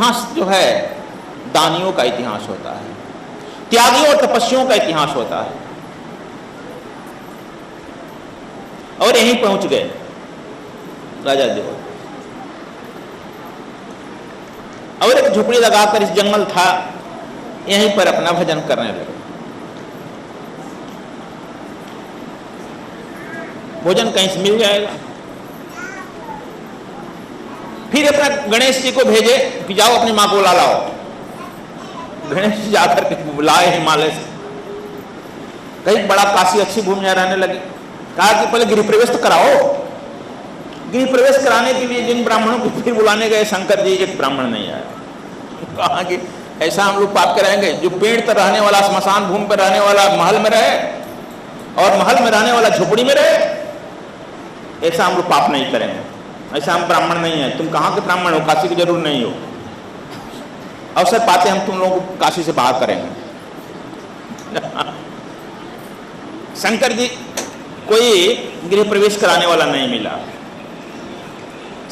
इतिहास जो है दानियों का इतिहास होता है, त्यागियों और तपस्वियों का इतिहास होता है। और यहीं पहुंच गए राजा देव, और एक झोपड़ी लगाकर, इस जंगल था, यहीं पर अपना भजन करने लगे। भोजन कहीं से मिल जाएगा। फिर अपना गणेश जी को भेजे कि जाओ अपनी मां को बुला लाओ। गणेश जी जाकर के बुलाए हिमालय से, कहीं बड़ा काशी अच्छी भूमि में रहने लगे। कहा कि पहले गृह प्रवेश तो कराओ। गृह प्रवेश कराने के लिए जिन ब्राह्मणों को फिर बुलाने गए शंकर जी, एक ब्राह्मण नहीं आया। कहा कि ऐसा हम लोग पाप कराएंगे, जो पेड़ पर रहने वाला, स्मशान भूमि पर रहने वाला महल में रहे, और महल में रहने वाला झोपड़ी में रहे, ऐसा हम लोग पाप नहीं करेंगे। ऐसा हम ब्राह्मण नहीं है। तुम कहाँ के ब्राह्मण हो? काशी की जरूर नहीं हो। अवसर पाते हम तुम लोगों को काशी से बाहर करेंगे। शंकर जी कोई गृह प्रवेश कराने वाला नहीं मिला।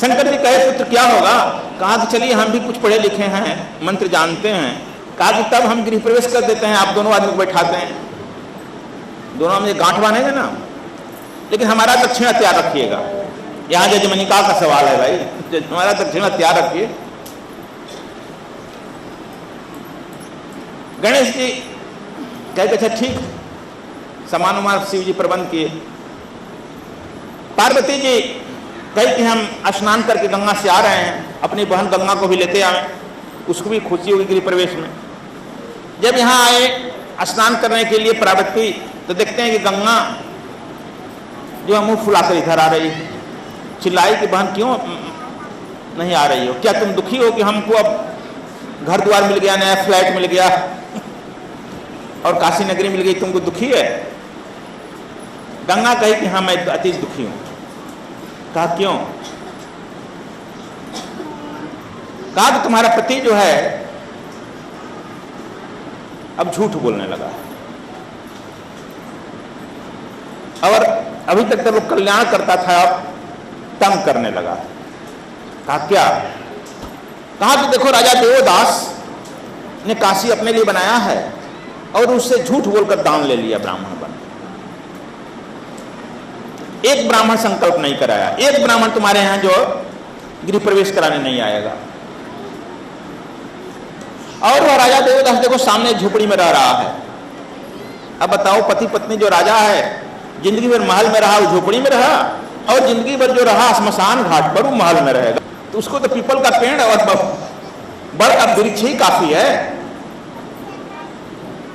शंकर जी कहे पुत्र क्या होगा? कहा कि चलिए हम भी कुछ पढ़े लिखे हैं, मंत्र जानते हैं। कहा कि तब हम गृह प्रवेश कर देते हैं, आप दोनों आदमी को बैठाते हैं, दोनों में गांठ बांधेंगे ना, लेकिन हमारा दक्षिणा तैयार रखिएगा। यहाँ जजमनिका का सवाल है भाई, हमारा दक्षिणा तैयार रखिए। गणेश जी कहते अच्छा ठीक, समानुमान शिव जी प्रबंध किए। पार्वती जी कही कि हम स्नान करके गंगा से आ रहे हैं, अपनी बहन गंगा को भी लेते आए, उसको भी खुशी होगी गृह प्रवेश में। जब यहाँ आए स्नान करने के लिए पार्वती, तो देखते हैं कि गंगा जो है मुंह फुलाकर इधर आ रही है। चिल्लाई कि बहन क्यों नहीं आ रही हो? क्या तुम दुखी हो कि हमको अब घर द्वार मिल गया, नया फ्लैट मिल गया और काशी नगरी मिल गई, तुमको दुखी है? गंगा कही कि हाँ मैं अति दुखी हूं। कहा क्यों? कहा कि तुम्हारा पति जो है अब झूठ बोलने लगा, और अभी तक तो लोग कल्याण करता था, अब तंग करने लगा। कहा क्या? कहा कि देखो राजा देवदास ने काशी अपने लिए बनाया है और उससे झूठ बोलकर दान ले लिया ब्राह्मण बन। एक ब्राह्मण संकल्प नहीं कराया, एक ब्राह्मण तुम्हारे यहां जो गृह प्रवेश कराने नहीं आएगा। और वह राजा देवदास देखो सामने झोपड़ी में रह रहा है। अब बताओ, पति पत्नी जो राजा है जिंदगी भर महल में रहा, वो झोपड़ी में रहा, और जिंदगी भर जो रहा स्मशान घाट पर, वो महल में रहेगा। तो उसको तो पीपल का पेड़ और बड़ का वृक्ष ही काफी है,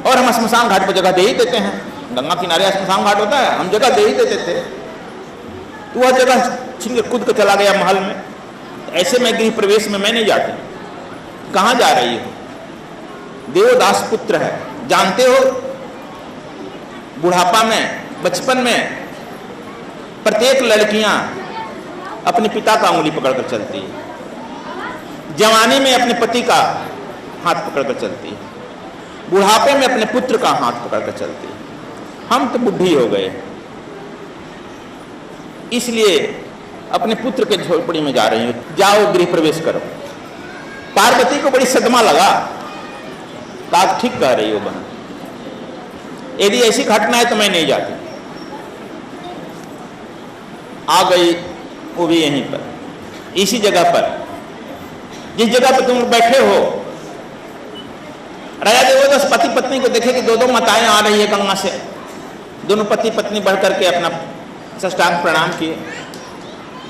और हम स्मशान घाट पर जगह दे ही देते हैं। गंगा किनारे स्मशान घाट होता है, हम जगह दे ही देते थे। तो वह जगह छीन के कूद के चला गया महल में। ऐसे में गृह प्रवेश में मैं नहीं जाती। कहाँ जा रही हो? देवदास पुत्र है, जानते हो बुढ़ापा में, बचपन में प्रत्येक लड़कियां अपने पिता का उंगली पकड़कर चलती है, जवानी में अपने पति का हाथ पकड़कर चलती है, बुढ़ापे में अपने पुत्र का हाथ पकड़कर चलती है। हम तो बुढ़ी हो गए, इसलिए अपने पुत्र के झोपड़ी में जा रही हो, जाओ गृह प्रवेश करो। पार्वती को बड़ी सदमा लगा। आप ठीक कह रही हो बहन, यदि ऐसी घटना है तो मैं नहीं जाती। आ गई वो भी यहीं पर, इसी जगह पर, जिस जगह पर तुम बैठे हो। राजा देवदास पति पत्नी को देखे कि दो दो माताएं आ रही है गंगा से। दोनों पति पत्नी बढ़ करके अपना साष्टांग प्रणाम किए।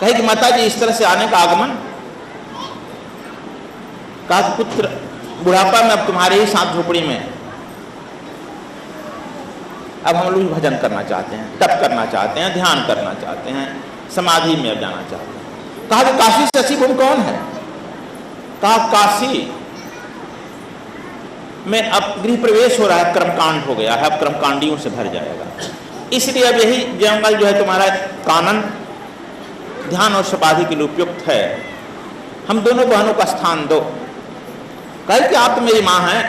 कहे कि माता जी इस तरह से आने का आगमन? कहा कि पुत्र बुढ़ापा में अब तुम्हारे ही साथ झोपड़ी में, अब हम लोग भजन करना चाहते हैं, तप करना चाहते हैं, ध्यान करना चाहते हैं, समाधि में अब जाना चाहते हैं। कहा कि काशी से अच्छी भूमि कौन है? कहा काशी में अब गृह प्रवेश हो रहा है, कर्मकांड हो गया है, अब कर्मकांडियों से भर जाएगा, इसलिए अब यही जंगल जो है तुम्हारा कानन ध्यान और समाधि के लिए उपयुक्त है। हम दोनों बहनों का स्थान दो। कहे कि आप तो मेरी माँ हैं,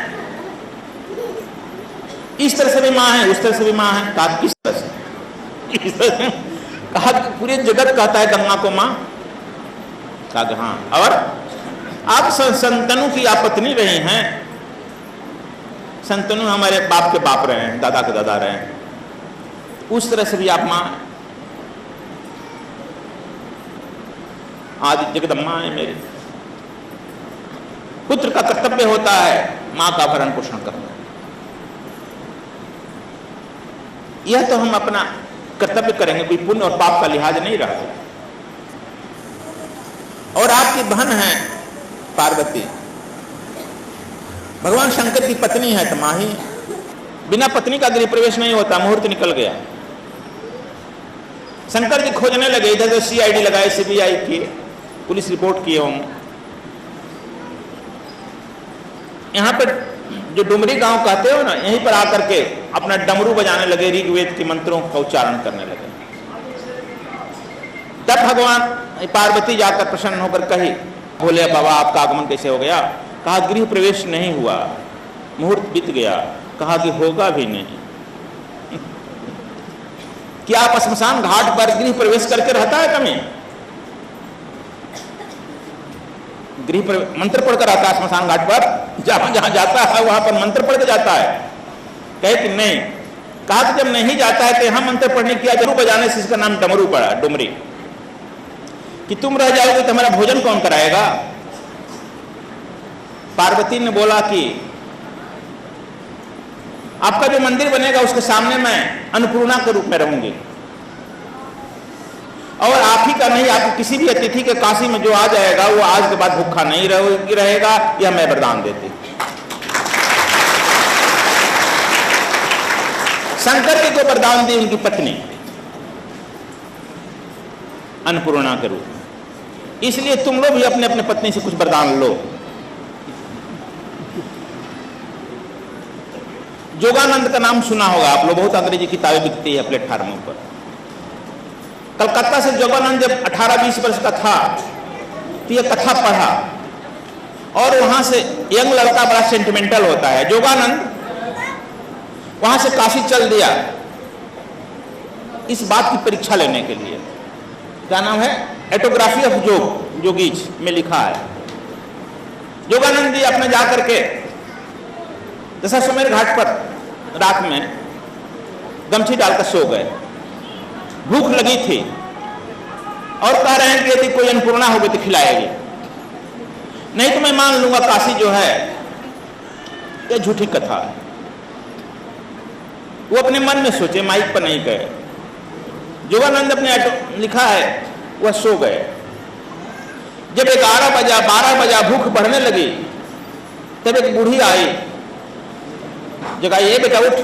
इस तरह से भी माँ है, उस तरह से भी माँ है। कहा किस तरह से? इस तरह से। कहा पूरे जगत कहता है गंगा को माँ। कहा हाँ, और आप संतनु की आप पत्नी रही हैं, संतनु हमारे बाप के बाप रहे हैं, दादा के दादा रहे हैं, उस तरह से भी आप मां आदि जगदम्मा है मेरी। पुत्र का कर्तव्य होता है मां का भरण पोषण करना। यह तो हम अपना कर्तव्य करेंगे, कोई पुण्य और पाप का लिहाज नहीं रहा। और आपकी बहन है पार्वती, भगवान शंकर की पत्नी है तो मां ही। बिना पत्नी का गृह प्रवेश नहीं होता, मुहूर्त निकल गया। शंकर जी खोजने लगे, इधर तो सीआईडी लगाए, सीबीआई की पुलिस रिपोर्ट किए होंगे। यहां पर जो डुमरी गांव कहते हो ना, यहीं पर आकर के अपना डमरू बजाने लगे, ऋग्वेद के मंत्रों का उच्चारण करने लगे। तब भगवान पार्वती जाकर प्रसन्न होकर कही, बोले बाबा आपका आगमन कैसे हो गया? कहा गृह प्रवेश नहीं हुआ, मुहूर्त बीत गया। कहा कि होगा भी नहीं। क्या आप श्मशान घाट पर गृह प्रवेश करके रहता है कमी? मंत्र पढ़कर आता है श्मशान घाट पर, जहां जहां जाता है वहां पर मंत्र पढ़ के जाता है? कहे कि नहीं। कहा कि जब नहीं जाता है तो यहां मंत्र पढ़ने किया, डमरू बजाने से इसका नाम डमरू पड़ा, डुमरी। कि तुम रह जाओगे तो हमारा भोजन कौन कराएगा? पार्वती ने बोला कि आपका जो मंदिर बनेगा उसके सामने मैं अन्नपूर्णा के रूप में रहूंगी, और आप ही का नहीं, आप किसी भी अतिथि के काशी में जो आ जाएगा वो आज के बाद भूखा नहीं रहेगा, यह मैं वरदान देती। शंकर जी को वरदान दी उनकी पत्नी अन्नपूर्णा के रूप में। इसलिए तुम लोग भी अपने अपने पत्नी से कुछ वरदान लो। जोगानंद का नाम सुना होगा आप लोग, बहुत अंग्रेजी किताबें बिकती है प्लेटफार्मों पर। कलकत्ता से जोगानंद जब 18-20 वर्ष का था तो यह कथा पढ़ा, और वहां से यंग लड़का बड़ा सेंटिमेंटल होता है, जोगानंद वहां से काशी चल दिया इस बात की परीक्षा लेने के लिए। क्या नाम है? एटोग्राफी ऑफ जोग, जोगीज में लिखा है। जोगानंद जी अपने जाकर के दशाश्वमेध घाट पर रात में गमछी डालकर सो गए। भूख लगी थी और कह रहे हैं कि यदि कोई अन्नपूर्णा होगी तो खिलाएगी, नहीं तो मैं मान लूंगा काशी जो है ये झूठी कथा है। वो अपने मन में सोचे, माइक पर नहीं कहे। जोगानंद अपने लिखा है वह सो गए। जब 11 बजा 12 बजा, भूख बढ़ने लगी, तब एक बूढ़ी आई, जगाई, ये बेटा उठ।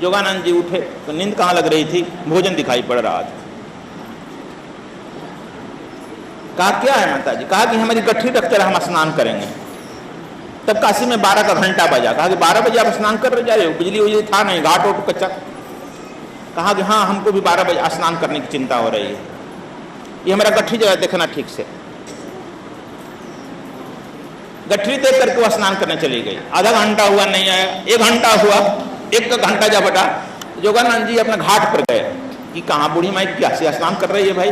जोगानंद जी उठे तो नींद कहां लग रही थी, भोजन दिखाई पड़ रहा था। कहा क्या है माता जी? कहा कि हमारी गठरी रखकर हम स्नान करेंगे। तब काशी में 12 का घंटा बजा। कहा कि 12 बजे आप स्नान कर जा रहे हो? बिजली उजली था नहीं, घाट ओट कच्चा। कहा कि हाँ, हमको भी 12 बजे स्नान करने की चिंता हो रही है। ये हमारा गठरी जो है देखना ठीक से। गठरी देख करके वह स्नान करने चली गई। आधा घंटा हुआ नहीं आया, 1 घंटा हुआ, 1 घंटा जा बटा। जोगानंद जी अपने घाट पर गए कि कहाँ बूढ़ी माई क्या स्नान कर रही है भाई?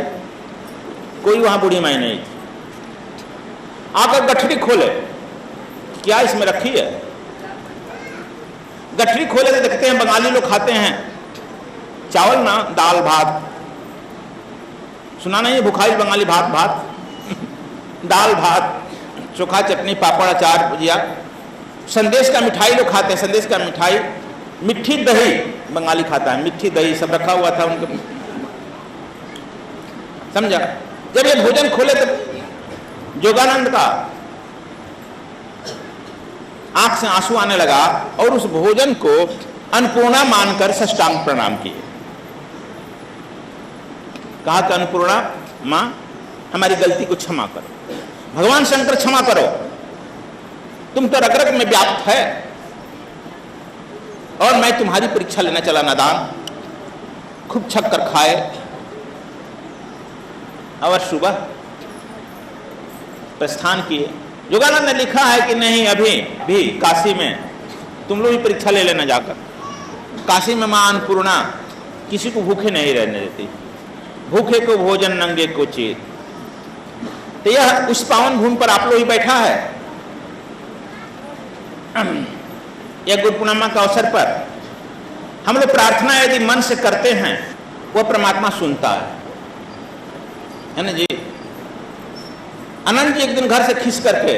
कोई वहां बूढ़ी माई नहीं थी। आकर गठरी खोले, क्या इसमें रखी है? गठरी खोले तो देखते हैं बंगाली लोग खाते हैं चावल ना, दाल भात। सुना नहीं? भुखारी बंगाली भात भात दाल भात, चोखा चटनी पापड़ अचार भुजिया। संदेश का मिठाई लोग खाते हैं, संदेश का मिठाई। मिट्ठी दही बंगाली खाता है, मिट्ठी दही सब रखा हुआ था उनके। समझा? जब ये भोजन खोले तो जोगानंद का आंख से आंसू आने लगा और उस भोजन को अन्नपूर्णा मानकर साष्टांग प्रणाम किए। कहा कि अन्नपूर्णा मां, हमारी गलती को क्षमा करो। भगवान शंकर क्षमा करो, तुम तो रग रग में व्याप्त है और मैं तुम्हारी परीक्षा लेना चला नादान। खूब छक कर खाए और सुबह प्रस्थान किए। जोगानंद ने लिखा है कि नहीं, अभी भी काशी में तुम लोग भी परीक्षा ले लेना जाकर। काशी में मां अन्नपूर्णा किसी को भूखे नहीं रहने देती। भूखे को भोजन, नंगे को चीर। तो यह उस पावन भूमि पर आप लोग ही बैठा है। यह गुरु पूर्णिमा का अवसर पर हम लोग प्रार्थना यदि मन से करते हैं वह परमात्मा सुनता है ना जी। अनंत जी एक दिन घर से खींच करके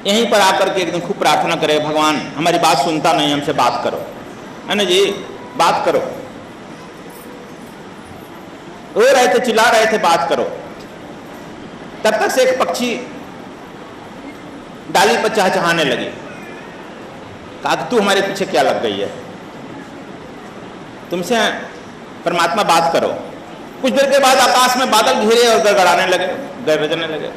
यहीं पर आकर के एक दिन खूब प्रार्थना करे, भगवान हमारी बात सुनता नहीं, हमसे बात करो, है ना जी, बात करो। रो रहे थे, चिल्ला रहे थे, बात करो। तब तक से एक पक्षी डाली पर चहचहाने लगी। कहा कि तू हमारे पीछे क्या लग गई है, तुमसे परमात्मा बात करो। कुछ देर के बाद आकाश में बादल घिरे और गड़गड़ाने लगे, गरजने लगे।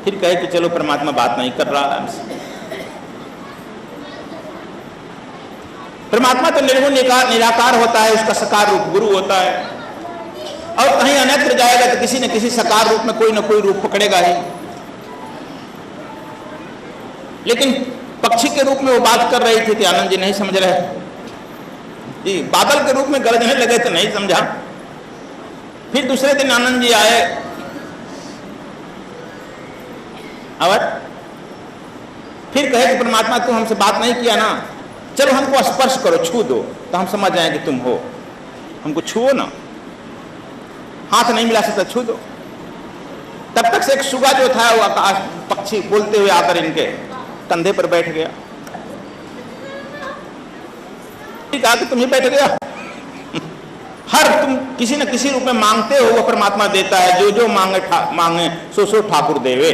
फिर कहे कि चलो परमात्मा बात नहीं कर रहा है हमसे। परमात्मा तो निर्गुण निराकार होता है, उसका साकार रूप गुरु होता है। और कहीं अन्यत्र जाएगा तो किसी न किसी साकार रूप में कोई न कोई रूप पकड़ेगा ही। लेकिन पक्षी के रूप में वो बात कर रही थी कि आनंद जी नहीं समझ रहे जी। बादल के रूप में गरजने लगे तो नहीं समझा। फिर दूसरे दिन आनंद जी आए और फिर कहे कि परमात्मा तू हमसे बात नहीं किया ना, चलो हमको स्पर्श करो, छू दो तो हम समझ जाएं कि तुम हो। हमको छुओ ना, हाथ नहीं मिला सकता, छू दो। तब तक से एक सुगा जो था वो आकाश पक्षी बोलते हुए आकर इनके कंधे पर बैठ गया। कहा कि तुम ही बैठ गया। हर तुम किसी न किसी रूप में मांगते हो, वो परमात्मा देता है। जो जो मांगे सो सो ठाकुर देवे।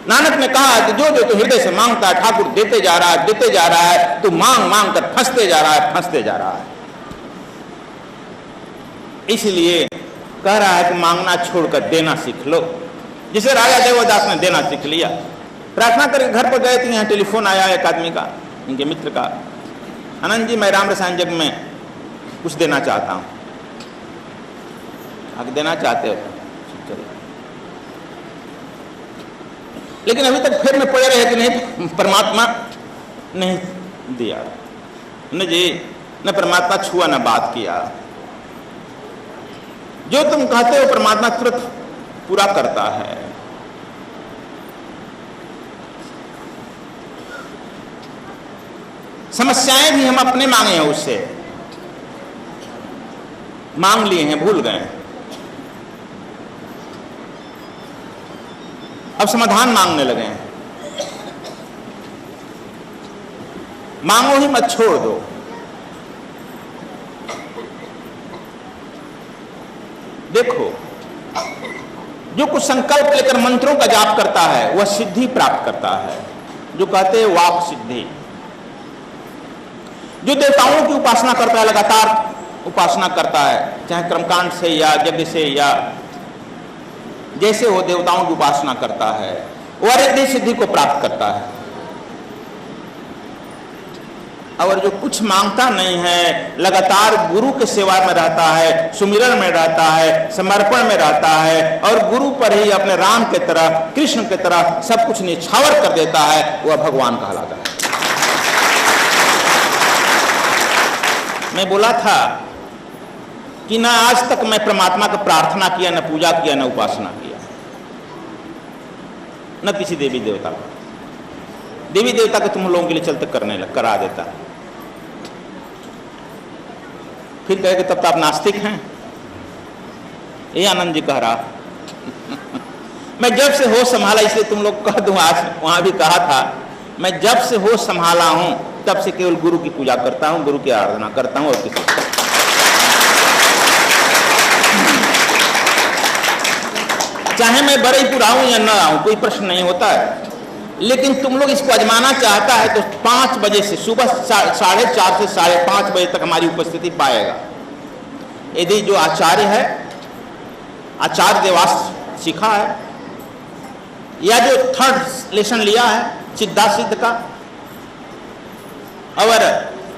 नानक ने कहा कि जो जो तो हृदय से मांगता है ठाकुर देते जा रहा है, देते जा रहा है। तू मांग मांग कर फंसते जा रहा है, फंसते जा रहा है। इसलिए कह रहा है कि मांगना छोड़कर देना सीख लो, जिसे राजा देवदास ने देना सीख लिया। प्रार्थना करके घर पर गए थे, यहाँ टेलीफोन आया एक आदमी का, इनके मित्र का। आनंद जी मैं राम रसायन जग में कुछ देना चाहता हूँ। आप देना चाहते हो चलो, लेकिन अभी तक फिर में पड़े रहे कि नहीं परमात्मा नहीं दिया न जी, न परमात्मा छुआ न बात किया। जो तुम कहते हो परमात्मा तुरंत पूरा करता है। समस्याएं भी हम अपने मांगे हैं, उससे मांग लिए हैं, भूल गए। अब समाधान मांगने लगे हैं। मांगो ही मत, छोड़ दो। देखो, जो कुछ संकल्प लेकर मंत्रों का जाप करता है वह सिद्धि प्राप्त करता है, जो कहते हैं वाक सिद्धि। जो देवताओं की उपासना करता है, लगातार उपासना करता है, चाहे कर्मकांड से या यज्ञ से या जैसे हो देवताओं की उपासना करता है, वह रिद्धि सिद्धि को प्राप्त करता है। और जो कुछ मांगता नहीं है, लगातार गुरु के सेवा में रहता है, सुमिरन में रहता है, समर्पण में रहता है और गुरु पर ही अपने राम के तरह, कृष्ण के तरह सब कुछ निछावर कर देता है, वह भगवान कहलाता है। मैं बोला था कि ना आज तक मैं परमात्मा को प्रार्थना किया, न पूजा किया, न उपासना किया, न किसी देवी देवता को। देवी देवता को तुम लोगों के लिए चलते करा देता। फिर कहे कि तब तो आप नास्तिक हैं। ये आनंद जी कह रहा। मैं जब से होश संभाला, इसलिए तुम लोग कह दूं, आज वहां भी कहा था, मैं जब से होश संभाला हूं तब से केवल गुरु की पूजा करता हूं, गुरु की आराधना करता हूं और किसी। चाहे मैं बड़ईपुर आऊं या ना आऊं, कोई प्रश्न नहीं होता है। लेकिन तुम लोग इसको आजमाना चाहता है तो 5 बजे से सुबह 4:30 से 5:30 बजे तक हमारी उपस्थिति पाएगा। यदि जो आचार्य है, आचार्य देवास्त्र सीखा है या जो 3rd लेसन लिया है सिद्धा सिद्ध का, और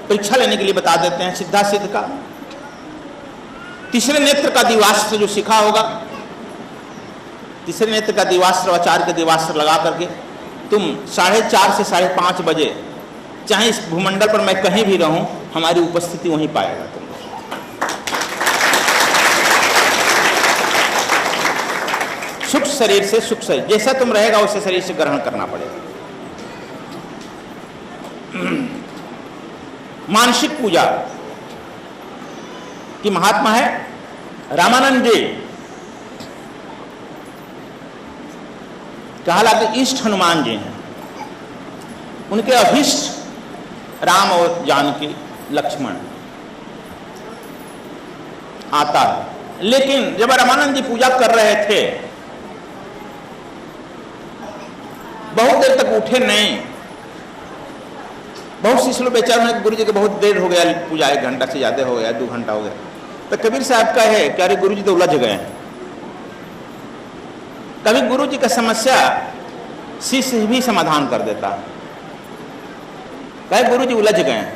परीक्षा लेने के लिए बता देते हैं सिद्धा सिद्ध का, तीसरे नेत्र का दिवास्त्र जो सीखा होगा, तीसरे नेत्र का दिवास्त्र, आचार्य का दिवास्त्र लगा करके तुम 4:30 से 5:30 बजे, चाहे इस भूमंडल पर मैं कहीं भी रहूं, हमारी उपस्थिति वहीं पाएगा तुम। सुख शरीर से सुख शरीर, जैसा तुम रहेगा उसे शरीर से ग्रहण करना पड़ेगा। मानसिक पूजा की महात्मा है रामानंद जी, कहलाते इष्ट हनुमान जी हैं। उनके अभीष्ट राम और जानकी लक्ष्मण आता है, लेकिन जब रामानंद जी पूजा कर रहे थे बहुत देर तक उठे नहीं। बहुत सी लोग बेचारे हैं गुरु जी के बहुत देर हो गया पूजा, 1 घंटा से ज्यादा हो गया, 2 घंटा हो गया। तो कबीर साहब का है कि अरे गुरु जी तो उलझ गए हैं। कभी गुरु जी का समस्या शिष्य भी समाधान कर देता है। कहे गुरु जी उलझ गए हैं।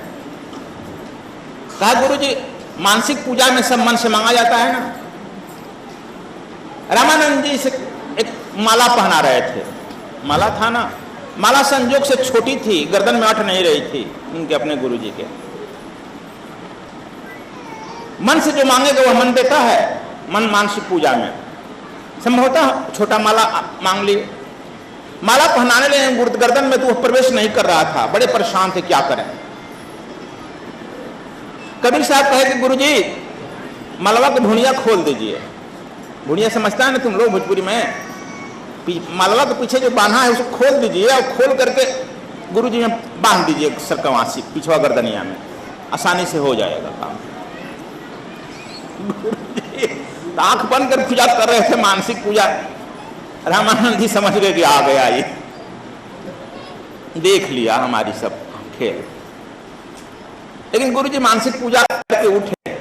कहा गुरु जी मानसिक पूजा में सब मन से मांगा जाता है ना। रामानंद जी से एक माला पहना रहे थे, माला था ना, माला संजोग से छोटी थी, गर्दन में अट नहीं रही थी उनके अपने गुरु जी के। मन से जो मांगेगा वह मन देता है। मन मानसिक पूजा में संभवतः छोटा माला मांग ली, माला पहनाने लगे गर्दन में, तो वह प्रवेश नहीं कर रहा था। बड़े परेशान थे, क्या करें। कबीर साहब कहे कि गुरु जी मालवा की भुनिया खोल दीजिए। भुनिया समझता है ना तुम लोग भोजपुरी में, मालवा के पीछे जो बांधा है उसे खोल दीजिए और खोल करके गुरु जी में बांध दीजिए सरकवासी पिछवा गर्दनिया में, आसानी से हो जाएगा काम। आंख बंद कर पूजा कर रहे थे, मानसिक पूजा। रामानंद जी समझ गए कि आ गया ये, देख लिया हमारी सब खेल। लेकिन गुरु जी मानसिक पूजा करके उठे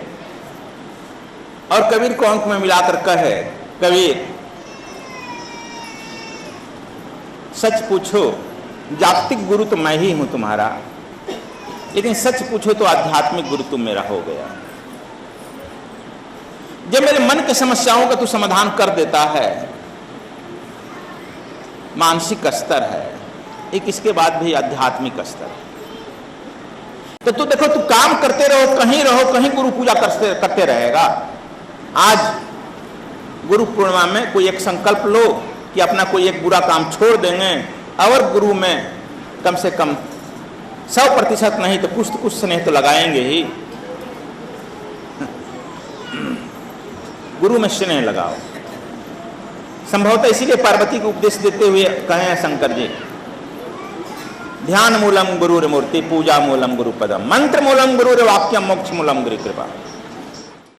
और कबीर को अंक में मिलाकर कहे, कबीर सच पूछो जागतिक गुरु तो मैं ही हूं तुम्हारा, लेकिन सच पूछो तो आध्यात्मिक गुरु तुम मेरा हो गया। जब मेरे मन की समस्याओं का तू समाधान कर देता है, मानसिक स्तर है एक, इसके बाद भी आध्यात्मिक स्तर है। तो तू देखो, तू काम करते रहो, कहीं गुरु पूजा करते रहेगा। आज गुरु पूर्णिमा में कोई एक संकल्प लो कि अपना कोई एक बुरा काम छोड़ देंगे और गुरु में कम से कम 100% नहीं तो कुछ स्नेह तो लगाएंगे ही। गुरु में स्नेह लगाओ। संभवतः इसीलिए पार्वती को उपदेश देते हुए कहे हैं शंकर जी, ध्यान मूलम गुरुर मूर्ति, पूजा मूलम गुरु पदम, मंत्र मूलम गुरुर वाक्यम, मोक्ष मूलम गुरु कृपा।